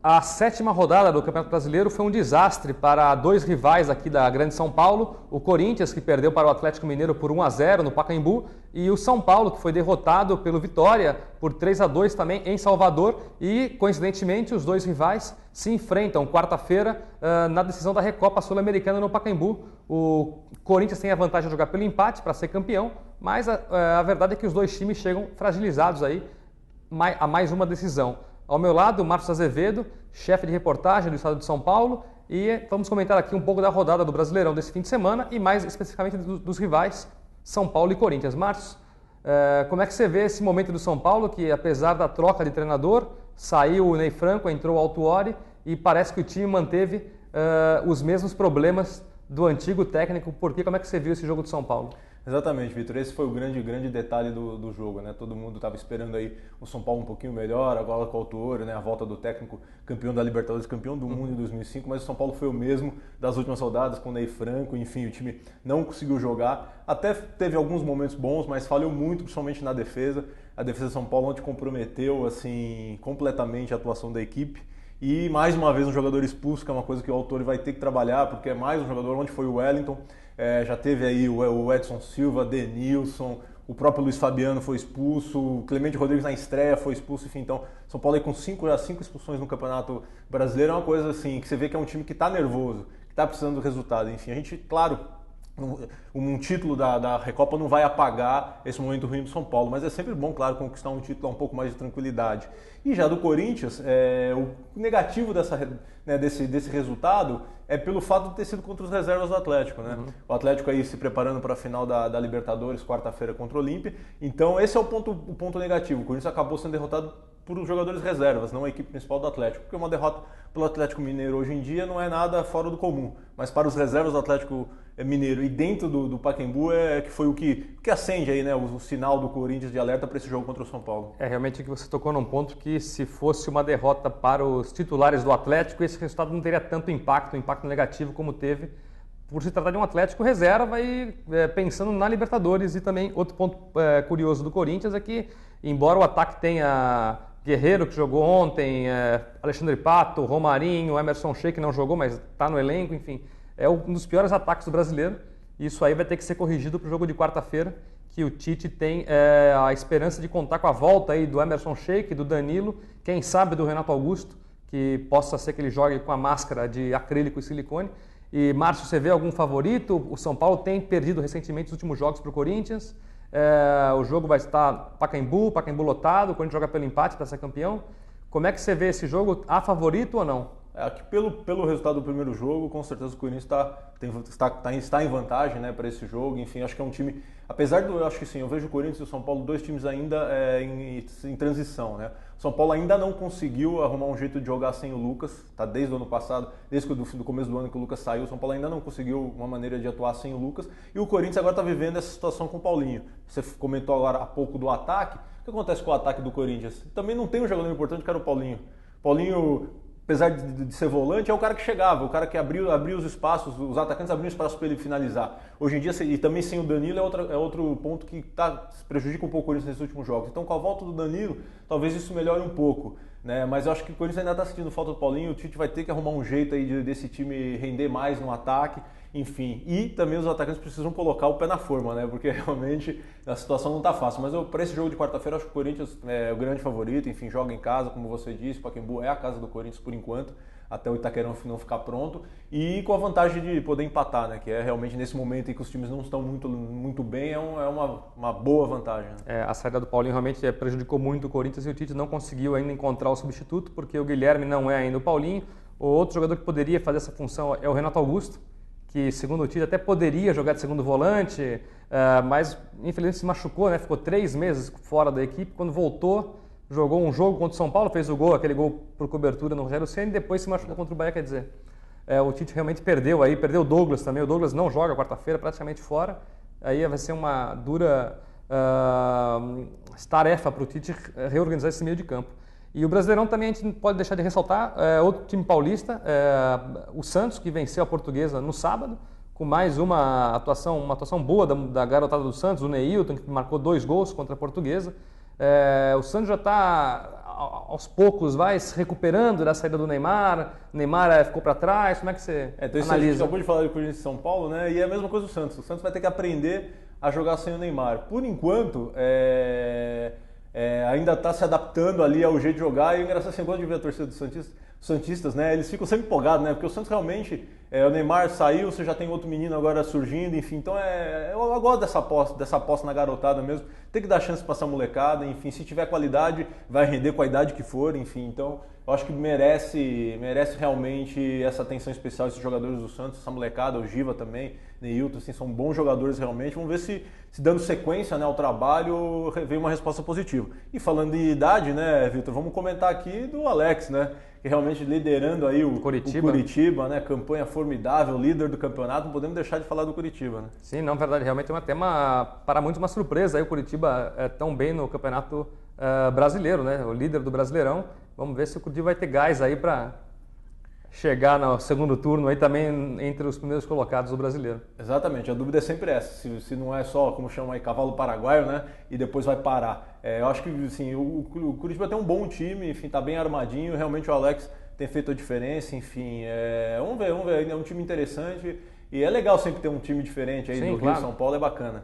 A sétima rodada do Campeonato Brasileiro foi um desastre para dois rivais aqui da Grande São Paulo, o Corinthians, que perdeu para o Atlético Mineiro por 1-0 no Pacaembu, e o São Paulo, que foi derrotado pelo Vitória por 3-2 também em Salvador, e coincidentemente os dois rivais se enfrentam quarta-feira na decisão da Recopa Sul-Americana no Pacaembu. O Corinthians tem a vantagem de jogar pelo empate para ser campeão, mas a verdade é que os dois times chegam fragilizados aí a mais uma decisão. Ao meu lado, Marcos Azevedo, chefe de reportagem do Estado de São Paulo, e vamos comentar aqui um pouco da rodada do Brasileirão desse fim de semana e mais especificamente dos rivais São Paulo e Corinthians. Marcos, como é que você vê esse momento do São Paulo, que apesar da troca de treinador, saiu o Ney Franco, entrou o Autuori e parece que o time manteve os mesmos problemas do antigo técnico? Como é que você viu esse jogo do São Paulo? Exatamente, Vitor. Esse foi o grande detalhe do jogo, né? Todo mundo estava esperando aí o São Paulo um pouquinho melhor, agora com o Autuori, né? A volta do técnico campeão da Libertadores, campeão do mundo em 2005, mas o São Paulo foi o mesmo das últimas rodadas com o Ney Franco, enfim, o time não conseguiu jogar. Até teve alguns momentos bons, mas falhou muito, principalmente na defesa. A defesa de São Paulo ontem comprometeu assim completamente a atuação da equipe. E mais uma vez um jogador expulso, que é uma coisa que o Autuori vai ter que trabalhar, porque é mais um jogador. Onde foi o Wellington, já teve aí o Edson Silva, Denilson, o próprio Luiz Fabiano foi expulso, o Clemente Rodrigues na estreia foi expulso, enfim. Então São Paulo aí com 5 expulsões no Campeonato Brasileiro é uma coisa assim, que você vê que é um time que está nervoso, que está precisando do resultado. Enfim, a gente, claro, um título da Recopa não vai apagar esse momento ruim do São Paulo, mas é sempre bom, claro, conquistar um título a um pouco mais de tranquilidade. E já do Corinthians, o negativo desse resultado é pelo fato de ter sido contra os reservas do Atlético, né? O Atlético aí se preparando para a final da Libertadores, quarta-feira contra o Olímpia. Então esse é o ponto negativo. O Corinthians acabou sendo derrotado por os jogadores reservas, não a equipe principal do Atlético. Porque uma derrota pelo Atlético Mineiro hoje em dia não é nada fora do comum. Mas para os reservas do Atlético Mineiro e dentro do Pacaembu que foi o que acende aí, né, o sinal do Corinthians de alerta para esse jogo contra o São Paulo. Realmente que você tocou num ponto que se fosse uma derrota para os titulares do Atlético, esse resultado não teria tanto impacto negativo como teve por se tratar de um Atlético reserva e pensando na Libertadores. E também outro ponto curioso do Corinthians é que, embora o ataque tenha Guerreiro, que jogou ontem, Alexandre Pato, Romarinho, Emerson Sheik, que não jogou, mas está no elenco, enfim, é um dos piores ataques do brasileiro. Isso aí vai ter que ser corrigido para o jogo de quarta-feira, que o Tite tem a esperança de contar com a volta aí do Emerson Sheik, do Danilo, quem sabe do Renato Augusto, que possa ser que ele jogue com a máscara de acrílico e silicone. E, Márcio, você vê algum favorito? O São Paulo tem perdido recentemente os últimos jogos para o Corinthians. O jogo vai estar Pacaembu lotado, o Corinthians joga pelo empate para ser campeão. Como é que você vê esse jogo? Há favorito ou não? Aqui pelo resultado do primeiro jogo, com certeza o Corinthians está em vantagem, né, para esse jogo. Enfim, acho que é um time, apesar eu acho que sim, eu vejo o Corinthians e o São Paulo, dois times ainda em transição, né? O São Paulo ainda não conseguiu arrumar um jeito de jogar sem o Lucas, tá desde o ano passado, desde o começo do ano que o Lucas saiu, o São Paulo ainda não conseguiu uma maneira de atuar sem o Lucas, e o Corinthians agora está vivendo essa situação com o Paulinho. Você comentou agora há pouco do ataque. O que acontece com o ataque do Corinthians? Também não tem um jogador importante que era o Paulinho. Paulinho, apesar de ser volante, é o cara que chegava, o cara que abria os espaços, os atacantes abriam espaço para ele finalizar. Hoje em dia, e também sem o Danilo, é outro ponto que prejudica um pouco o Corinthians nesses últimos jogos. Então, com a volta do Danilo, talvez isso melhore um pouco, né? Mas eu acho que o Corinthians ainda está sentindo falta do Paulinho, o Tite vai ter que arrumar um jeito aí desse time render mais no ataque. Enfim, e também os atacantes precisam colocar o pé na forma, né? Porque realmente a situação não está fácil. Mas para esse jogo de quarta-feira, acho que o Corinthians é o grande favorito. Enfim, joga em casa, como você disse, o Pacaembu é a casa do Corinthians por enquanto, até o Itaquerão não ficar pronto. E com a vantagem de poder empatar, né? Que é realmente nesse momento em que os times não estão muito bem, é uma boa vantagem. Né? A saída do Paulinho realmente prejudicou muito o Corinthians e o Tite não conseguiu ainda encontrar o substituto, porque o Guilherme não é ainda o Paulinho. O outro jogador que poderia fazer essa função é o Renato Augusto, que segundo o Tite até poderia jogar de segundo volante, mas infelizmente se machucou, né? Ficou 3 meses fora da equipe. Quando voltou, jogou um jogo contra o São Paulo, fez aquele gol por cobertura no Rogério Ceni, e depois se machucou contra o Bahia. Quer dizer, o Tite realmente perdeu o Douglas também. O Douglas não joga quarta-feira, praticamente fora. Aí vai ser uma dura tarefa para o Tite reorganizar esse meio de campo. E o Brasileirão também a gente não pode deixar de ressaltar outro time paulista, o Santos, que venceu a Portuguesa no sábado, com mais uma atuação boa da garotada do Santos, o Neilton, que marcou 2 gols contra a Portuguesa. O Santos já está, aos poucos, vai se recuperando da saída do Neymar. O Neymar ficou para trás. Como é que você então analisa? A gente acabou de falar do Corinthians e São Paulo, né? E é a mesma coisa do Santos. O Santos vai ter que aprender a jogar sem o Neymar. Por enquanto, ainda está se adaptando ali ao jeito de jogar. E o engraçado assim, eu gosto de ver a torcida dos Santistas, né? Eles ficam sempre empolgados, né? Porque o Santos realmente, o Neymar saiu, você já tem outro menino agora surgindo, enfim. Então eu gosto dessa aposta na garotada mesmo. Tem que dar chance para essa molecada, enfim. Se tiver qualidade, vai render com a idade que for, enfim. Então eu acho que merece realmente essa atenção especial esses jogadores do Santos, essa molecada, o Giva também, Neilton, assim, são bons jogadores realmente. Vamos ver se dando sequência, né, ao trabalho, vem uma resposta positiva. E falando de idade, né, Vitor, vamos comentar aqui do Alex, né? Que realmente liderando aí o Curitiba, né? Campanha formidável, líder do campeonato, não podemos deixar de falar do Curitiba, né? Sim, não, verdade, realmente é até para muitos uma surpresa aí o Curitiba tão bem no campeonato brasileiro, né? O líder do Brasileirão. Vamos ver se o Curitiba vai ter gás aí para chegar no segundo turno aí também entre os primeiros colocados do brasileiro. Exatamente, a dúvida é sempre essa, se não é só, como chamam aí, cavalo paraguaio, né, e depois vai parar. Eu acho que assim, o Curitiba tem um bom time, enfim, tá bem armadinho, realmente o Alex tem feito a diferença, enfim, vamos ver, é um time interessante e é legal sempre ter um time diferente aí. Sim, do Rio, São Paulo, é bacana.